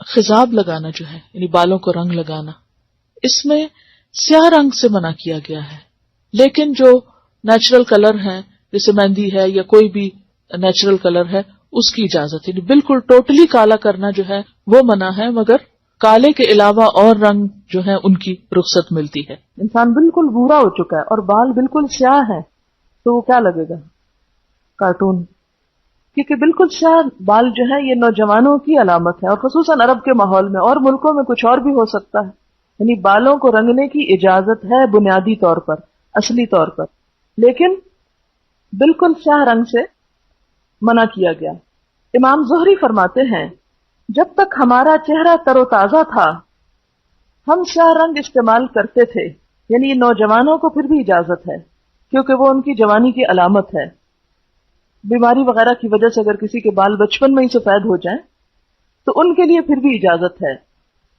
خضاب لگانا جو ہے یعنی بالوں کو رنگ لگانا، اس میں سیاہ رنگ سے منع کیا گیا ہے، لیکن جو نیچرل کلر ہیں جیسے مہندی ہے یا کوئی بھی نیچرل کلر ہے اس کی اجازت ہے، یعنی بالکل ٹوٹلی کالا کرنا جو ہے وہ منع ہے، مگر کالے کے علاوہ اور رنگ جو ہے ان کی رخصت ملتی ہے۔ انسان بالکل بھورا ہو چکا ہے اور بال بالکل سیاہ ہیں تو وہ کیا لگے گا؟ کارٹون، کیونکہ بالکل سیاہ بال جو ہے یہ نوجوانوں کی علامت ہے، اور خصوصاً عرب کے ماحول میں، اور ملکوں میں کچھ اور بھی ہو سکتا ہے، یعنی بالوں کو رنگنے کی اجازت ہے بنیادی طور پر، اصلی طور پر، لیکن بالکل سیاہ رنگ سے منع کیا گیا۔ امام زہری فرماتے ہیں جب تک ہمارا چہرہ تر و تازہ تھا ہم سیاہ رنگ استعمال کرتے تھے، یعنی نوجوانوں کو پھر بھی اجازت ہے کیونکہ وہ ان کی جوانی کی علامت ہے۔ بیماری وغیرہ کی وجہ سے اگر کسی کے بال بچپن میں ہی سفید ہو جائیں تو ان کے لیے پھر بھی اجازت ہے،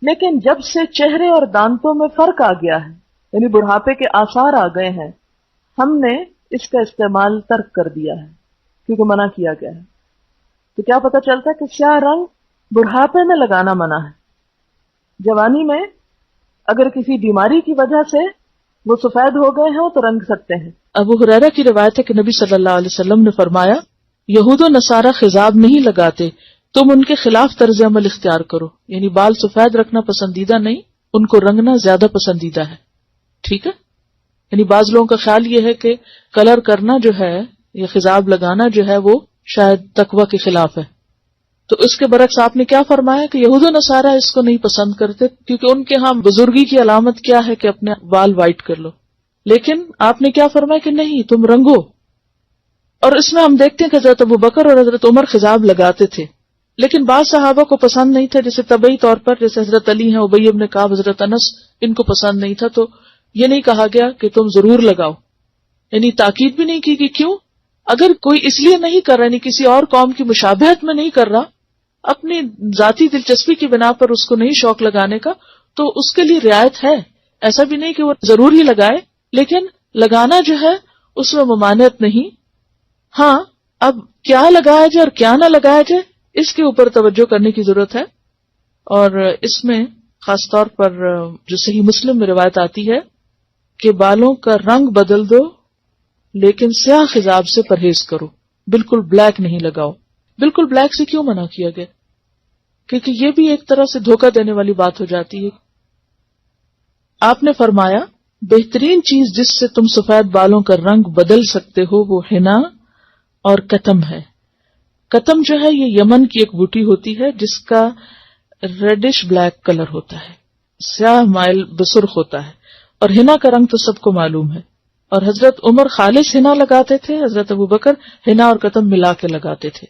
لیکن جب سے چہرے اور دانتوں میں فرق آ گیا ہے، یعنی بڑھاپے کے آثار آ گئے ہیں، ہم نے اس کا استعمال ترک کر دیا ہے کیونکہ منع کیا گیا ہے۔ تو کیا پتہ چلتا ہے کہ سیاہ رنگ بڑھاپے میں لگانا منع ہے، جوانی میں اگر کسی بیماری کی وجہ سے وہ سفید ہو گئے ہیں تو رنگ سکتے ہیں۔ ابو ہریرہ کی روایت ہے کہ نبی صلی اللہ علیہ وسلم نے فرمایا یہود و نصارہ خضاب نہیں لگاتے، تم ان کے خلاف طرز عمل اختیار کرو، یعنی بال سفید رکھنا پسندیدہ نہیں، ان کو رنگنا زیادہ پسندیدہ ہے۔ ٹھیک ہے، یعنی بعض لوگوں کا خیال یہ ہے کہ کلر کرنا جو ہے یا خضاب لگانا جو ہے وہ شاید تقوی کے خلاف ہے، تو اس کے برعکس آپ نے کیا فرمایا کہ یہود و نصارہ اس کو نہیں پسند کرتے، کیونکہ ان کے ہاں بزرگی کی علامت کیا ہے کہ اپنے بال وائٹ کر لو، لیکن آپ نے کیا فرمایا کہ نہیں تم رنگو۔ اور اس میں ہم دیکھتے ہیں کہ حضرت ابو بکر اور حضرت عمر خضاب لگاتے تھے، لیکن بعض صحابہ کو پسند نہیں تھا، جیسے طبعی طور پر جیسے حضرت علی ہیں، ابی بن کعب، حضرت انس، ان کو پسند نہیں تھا، تو یہ نہیں کہا گیا کہ تم ضرور لگاؤ، یعنی تاکید بھی نہیں کی کہ کیوں، اگر کوئی اس لیے نہیں کر رہا، یعنی کسی اور قوم کی مشابہت میں نہیں کر رہا، اپنی ذاتی دلچسپی کی بنا پر اس کو نہیں شوق لگانے کا، تو اس کے لیے رعایت ہے، ایسا بھی نہیں کہ وہ ضرور ہی لگائے، لیکن لگانا جو ہے اس میں ممانعت نہیں۔ ہاں اب کیا لگایا جائے اور کیا نہ لگایا جائے اس کے اوپر توجہ کرنے کی ضرورت ہے، اور اس میں خاص طور پر جو صحیح مسلم میں روایت آتی ہے کہ بالوں کا رنگ بدل دو لیکن سیاہ خضاب سے پرہیز کرو، بالکل بلیک نہیں لگاؤ۔ بالکل بلیک سے کیوں منع کیا گیا؟ کیونکہ یہ بھی ایک طرح سے دھوکہ دینے والی بات ہو جاتی ہے۔ آپ نے فرمایا بہترین چیز جس سے تم سفید بالوں کا رنگ بدل سکتے ہو وہ حنا اور کتم ہے۔ کتم جو ہے یہ یمن کی ایک بوٹی ہوتی ہے جس کا ریڈش بلیک کلر ہوتا ہے، سیاہ مائل بسرخ ہوتا ہے، اور حنا کا رنگ تو سب کو معلوم ہے، اور حضرت عمر خالص حنا لگاتے تھے، حضرت ابو بکر حنا اور کتم ملا کے لگاتے تھے۔